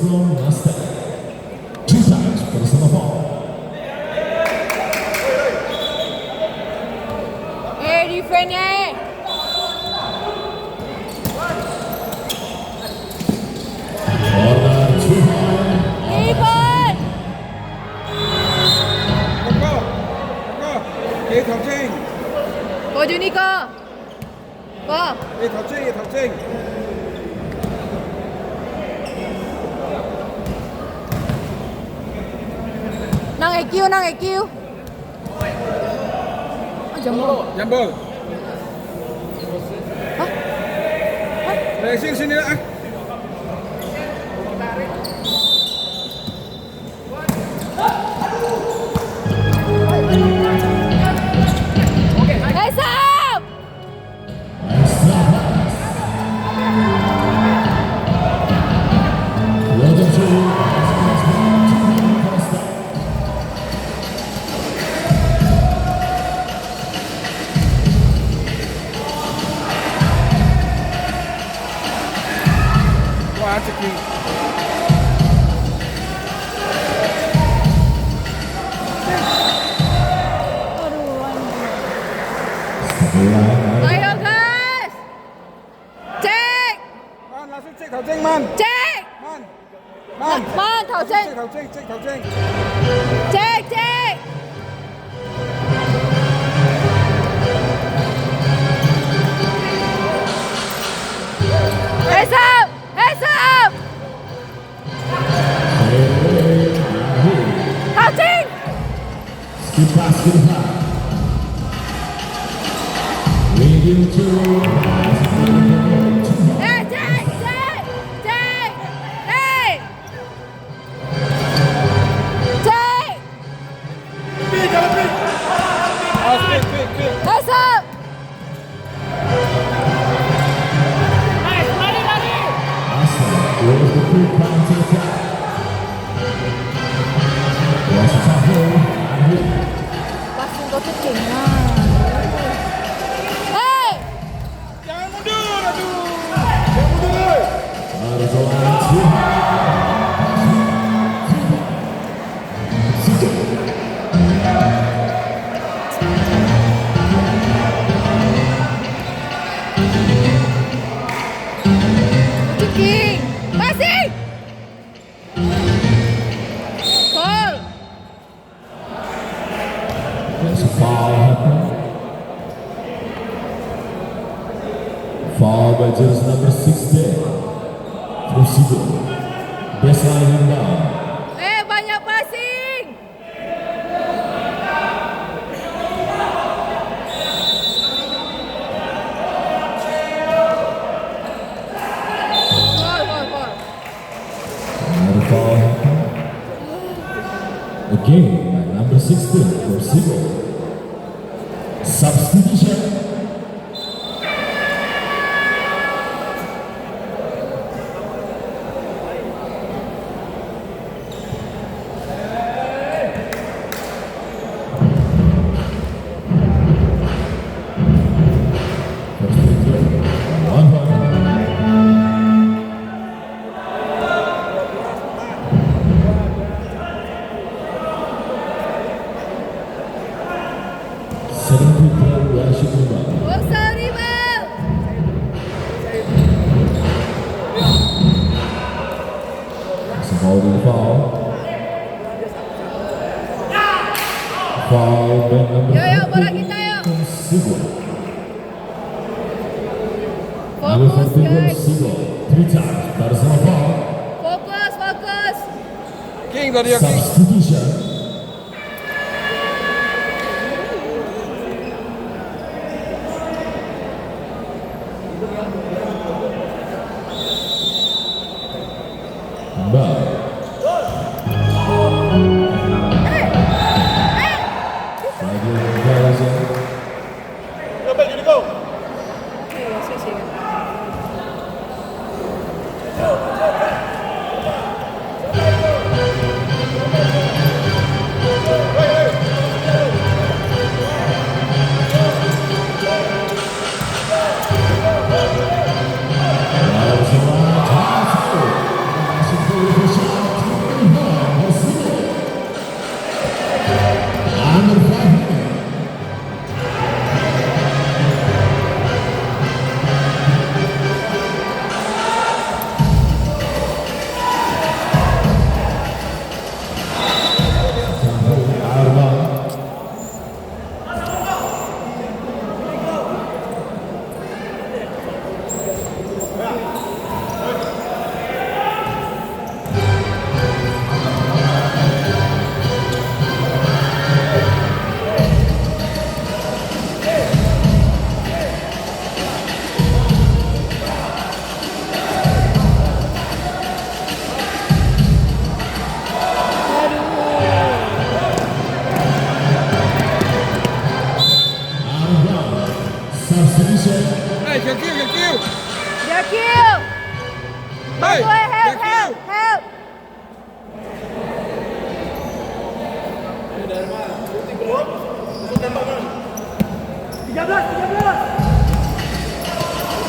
from Nasdaq. 2 times personal foul. Defend nha. Corner 2 high. Defend. Đi Thảo Trinh. Cô Juni cơ. Cô. Đi Thảo Trinh, Thảo Trinh. Nang EQ, nang EQ. Jambol. Sini lah. Heads up. Wah, ceki. Ayo guys. Cek. Man, langsung cek Thảo Trinh, Man. Cek. Man. Man. Man, Thảo Trinh. Cek Thảo Trinh, cek Thảo Trinh. Cek, cek. Heads up. Heads up. Thảo Trinh. Skip pass to the high. Radio 2. Hey, cek, cek. Cek. Hey. Cek. Heads up. With the quick counter attack. Yes, it's a hole. Passing kau tu cengar. Hey. Jangan mundur, aduh. Jangan mundur. That is a line too high. King. Passing. Goal. There's a foul happening. Foul by jersey number 16. From Sigo. Baseline and down. Banyak passing. Gol, gol, gol. Another foul happening. Again by number 16 for Sigo. Substitution. One point. Seven people were shooting back. Bosa rival. It's a holding foul. Foul by number Yo, yo, bola kita, yo. Sigo. Number Fokus 14 guys. Sigo. 3 times. Personal foul. Fokus, fokus. King tadi ya, King. Substitution. Mbak. Lagi Gaza.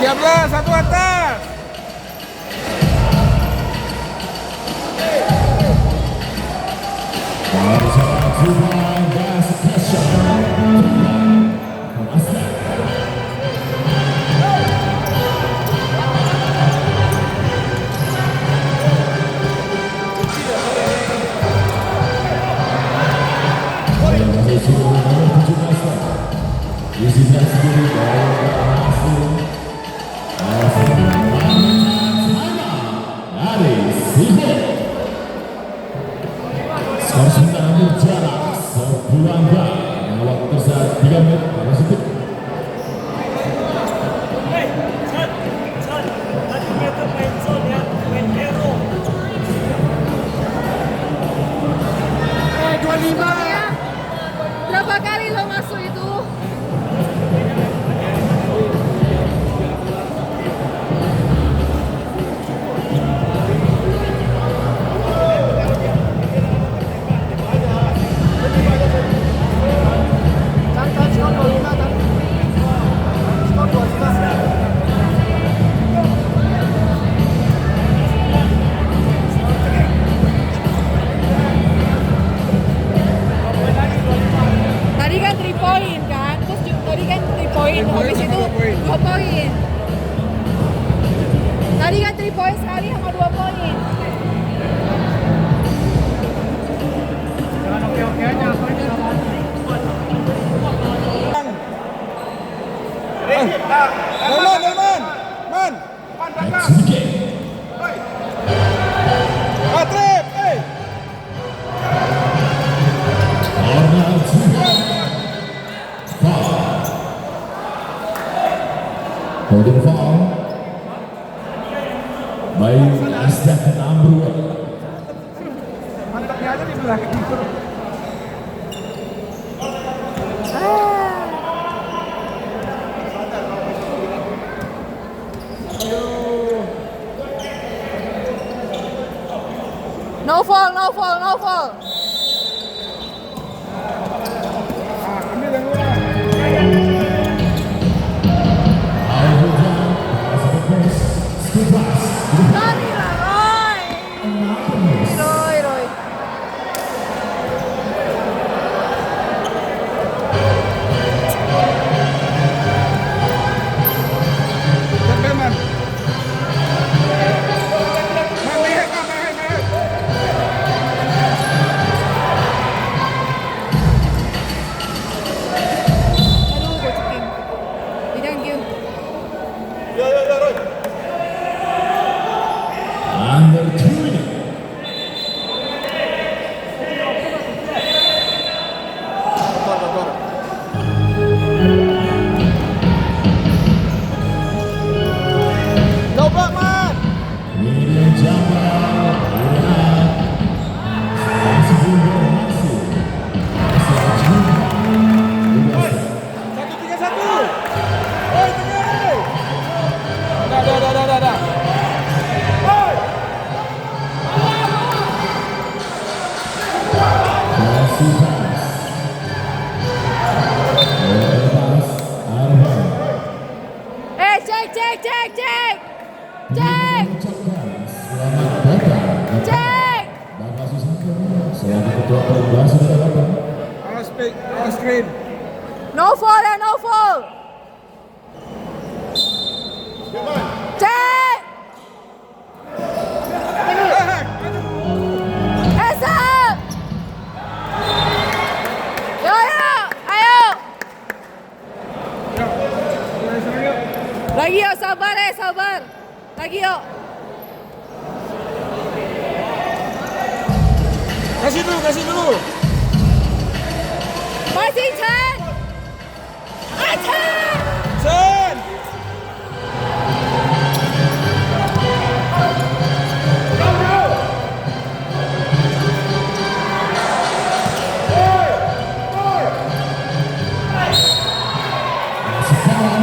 13, satu atas. Skor sementara berjarak sebulan yang waktu tersisa 3 menit pada detik. Ya. Berapa kali lo masuk itu? Tadi kan 3 point kan, terus tadi kan 3 point, habis itu 2 poin. Tadi kan 3 point sekali sama 2 poin. Jangan oke-oke aja, apa aja. Delman. Man. Sedikit. Patrip. Corner 2. Foul. Holding foul by Asdak Namrua. Mantapnya aja di belakang. No fall, no fall, no fall. Ambil yang luar. Skill pass. Sorry lah, Roy. Roy. Delman. Aduh, gue ceking. Thank you. Under 2 minutes. Coba, Man. William Jamal. Masih belum berhasil. Masih 1-3-1. Oi, tengah. Dah. Oi. Masih pass. Lepas Arhan. Cek. Mengucapkan selamat datang Cek. Bapak Susanto selaku Ketua Perempuan sudah datang. Awas screen. No fall ya, no fall. Cek. Esa. Yo, ayo. Lagi yuk, sabar. Lagi yuk. Kasih dulu. Masih Chen. Sen. Masih foul.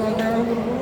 Agak